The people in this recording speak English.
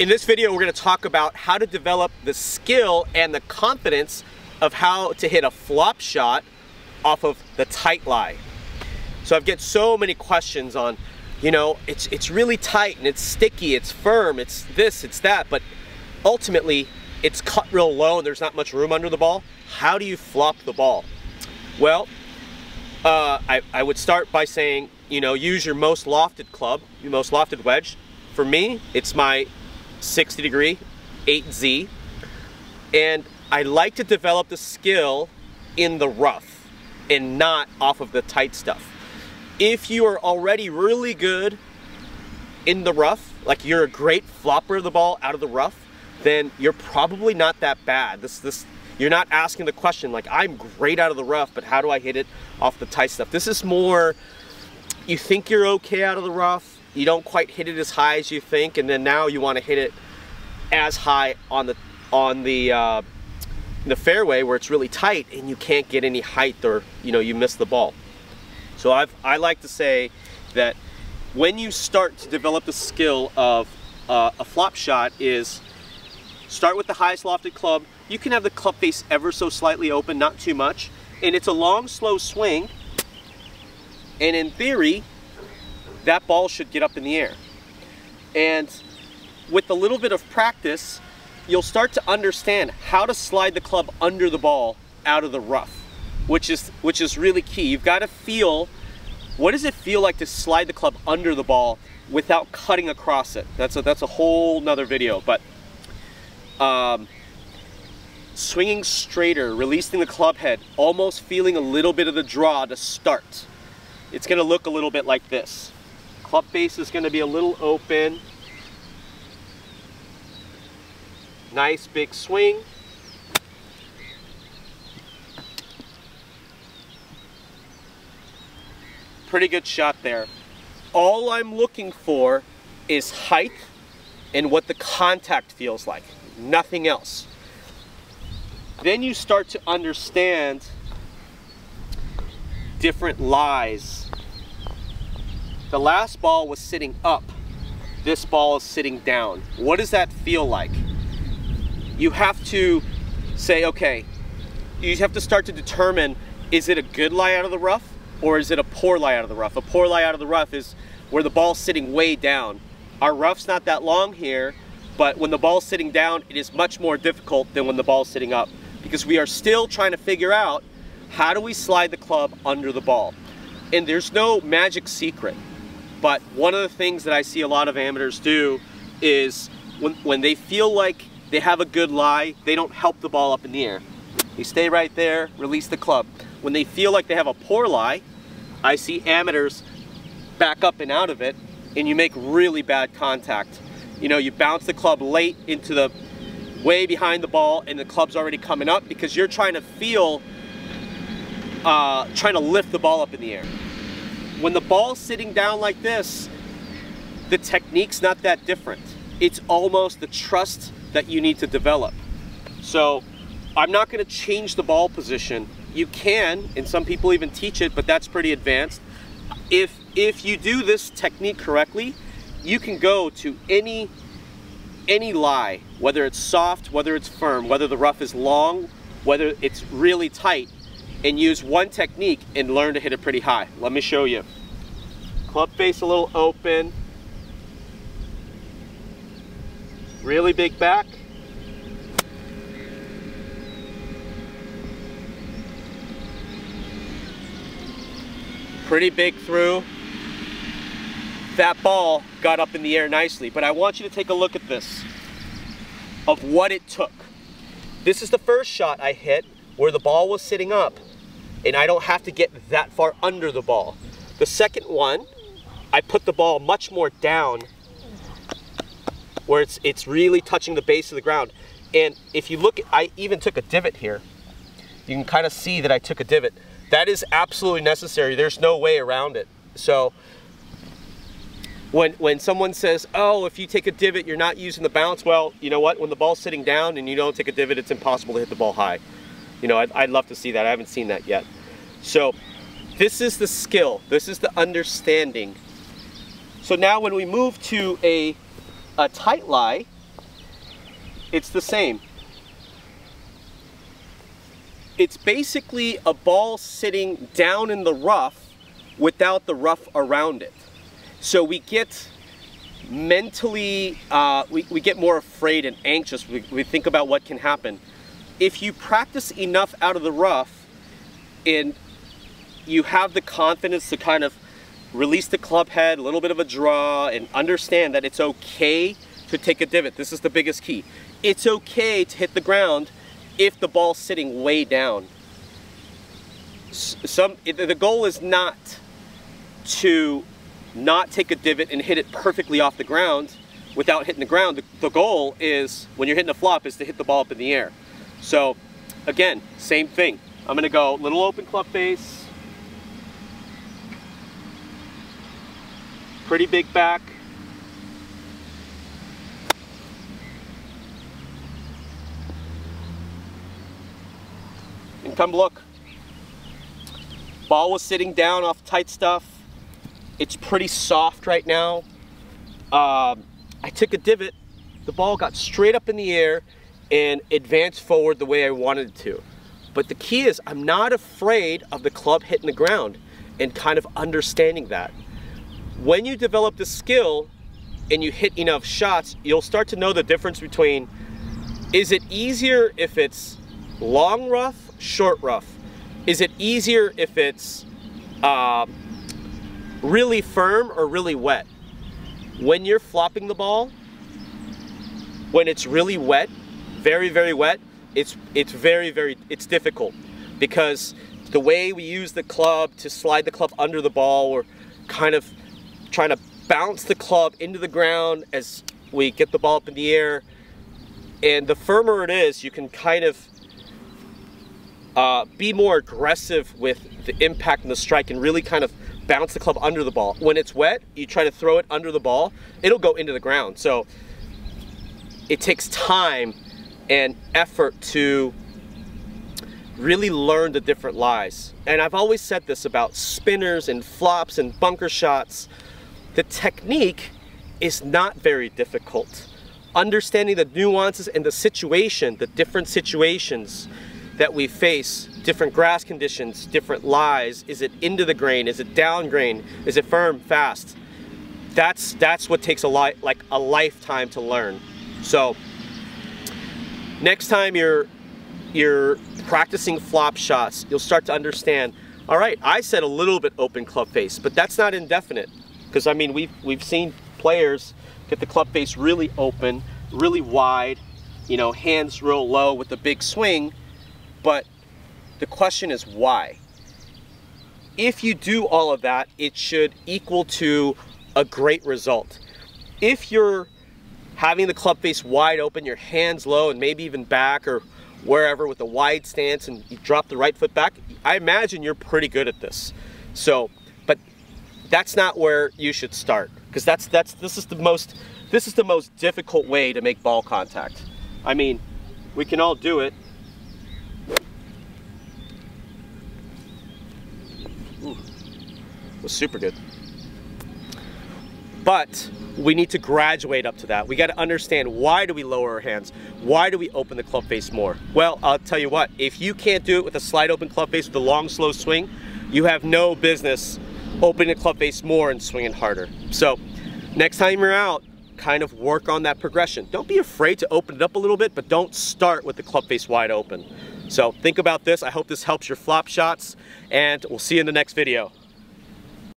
In this video, we're going to talk about how to develop the skill and the confidence of how to hit a flop shot off of the tight lie. So I've get so many questions on, you know, it's really tight and it's sticky, it's firm, it's this, it's that, but ultimately it's cut real low and there's not much room under the ball. How do you flop the ball? Well, I would start by saying, you know, use your most lofted club, your most lofted wedge. For me, it's my 60 degree 8Z, and I like to develop the skill in the rough and not off of the tight stuff. If you are already really good in the rough, like you're a great flopper of the ball out of the rough, then you're probably not that bad. You're not asking the question like, I'm great out of the rough, but how do I hit it off the tight stuff? This is more, you think you're okay out of the rough, you don't quite hit it as high as you think, and then now you want to hit it as high on the fairway where it's really tight and you can't get any height, or you miss the ball. So I like to say that when you start to develop the skill of a flop shot is start with the highest lofted club. You can have the club face ever so slightly open, not too much, and it's a long, slow swing, and in theory that ball should get up in the air. And with a little bit of practice, you'll start to understand how to slide the club under the ball out of the rough, which is really key. You've got to feel, what does it feel like to slide the club under the ball without cutting across it? That's a whole nother video, but swinging straighter, releasing the club head, almost feeling a little bit of the draw to start. It's gonna look a little bit like this. Club face is gonna be a little open. Nice big swing. Pretty good shot there. All I'm looking for is height and what the contact feels like, nothing else. Then you start to understand different lies. The last ball was sitting up. This ball is sitting down. What does that feel like? You have to say, okay, you have to start to determine, is it a good lie out of the rough or is it a poor lie out of the rough? A poor lie out of the rough is where the ball's sitting way down. Our rough's not that long here, but when the ball's sitting down, it is much more difficult than when the ball's sitting up, because we are still trying to figure out how do we slide the club under the ball. And there's no magic secret, but one of the things that I see a lot of amateurs do is when they feel like they have a good lie, they don't help the ball up in the air. They stay right there, release the club. When they feel like they have a poor lie, I see amateurs back up and out of it, and you make really bad contact. You bounce the club late into the way behind the ball and the club's already coming up because you're trying to feel, trying to lift the ball up in the air. When the ball's sitting down like this, the technique's not that different. It's almost the trust that you need to develop. So I'm not going to change the ball position. You can, and some people even teach it, but that's pretty advanced. If you do this technique correctly, you can go to any lie, whether it's soft, whether it's firm, whether the rough is long, whether it's really tight, and use one technique and learn to hit it pretty high. Let me show you. Club face a little open. Really big back. Pretty big through. That ball got up in the air nicely, but I want you to take a look at this, of what it took. This is the first shot I hit where the ball was sitting up and I don't have to get that far under the ball. The second one, I put the ball much more down where it's really touching the base of the ground. And if you look, I even took a divot here. You can kind of see that I took a divot. That is absolutely necessary. There's no way around it. So when someone says, oh, if you take a divot, you're not using the bounce, well, you know what? When the ball's sitting down and you don't take a divot, it's impossible to hit the ball high. I'd love to see that. I haven't seen that yet. So this is the skill. This is the understanding. So now when we move to a tight lie, it's the same. It's basically a ball sitting down in the rough without the rough around it. So we get mentally, we get more afraid and anxious. We think about what can happen. If you practice enough out of the rough and you have the confidence to kind of release the club head, a little bit of a draw, and understand that it's okay to take a divot. This is the biggest key. It's okay to hit the ground if the ball's sitting way down. The goal is not to not take a divot and hit it perfectly off the ground without hitting the ground. The goal is, when you're hitting a flop, is to hit the ball up in the air. So again, same thing. I'm gonna go little open club face, pretty big back, and come look. Ball was sitting down off tight stuff. It's pretty soft right now. I took a divot, the ball got straight up in the air and advanced forward the way I wanted it to. But the key is, I'm not afraid of the club hitting the ground, and kind of understanding that. When you develop the skill and you hit enough shots, you'll start to know the difference between, is it easier if it's long rough, short rough? Is it easier if it's really firm or really wet? When you're flopping the ball, when it's really wet, very, very wet, it's difficult, because the way we use the club to slide the club under the ball, or kind of trying to bounce the club into the ground as we get the ball up in the air, and the firmer it is, you can kind of be more aggressive with the impact and the strike, and really kind of bounce the club under the ball. When it's wet, you try to throw it under the ball, it'll go into the ground. So it takes time and effort to really learn the different lies. And I've always said this about spinners and flops and bunker shots. The technique is not very difficult. Understanding the nuances and the situation, the different situations that we face, different grass conditions, different lies. Is it into the grain? Is it down grain? Is it firm, fast? That's what takes like a lifetime to learn. So next time you're practicing flop shots, you'll start to understand, all right, I said a little bit open club face, but that's not indefinite. Because I mean, we've seen players get the club face really open, really wide, you know, hands real low with a big swing. But the question is why? If you do all of that, it should equal to a great result. If you're having the club face wide open, your hands low, and maybe even back or wherever with a wide stance, and you drop the right foot back, I imagine you're pretty good at this. So, but that's not where you should start, because this is the most difficult way to make ball contact. I mean, we can all do it. Ooh, was super good. But we need to graduate up to that. We got to understand, why do we lower our hands? Why do we open the club face more? Well, I'll tell you what, if you can't do it with a slide open club face with a long, slow swing, you have no business opening the club face more and swinging harder. So next time you're out, kind of work on that progression. Don't be afraid to open it up a little bit, but don't start with the club face wide open. So think about this. I hope this helps your flop shots, and we'll see you in the next video.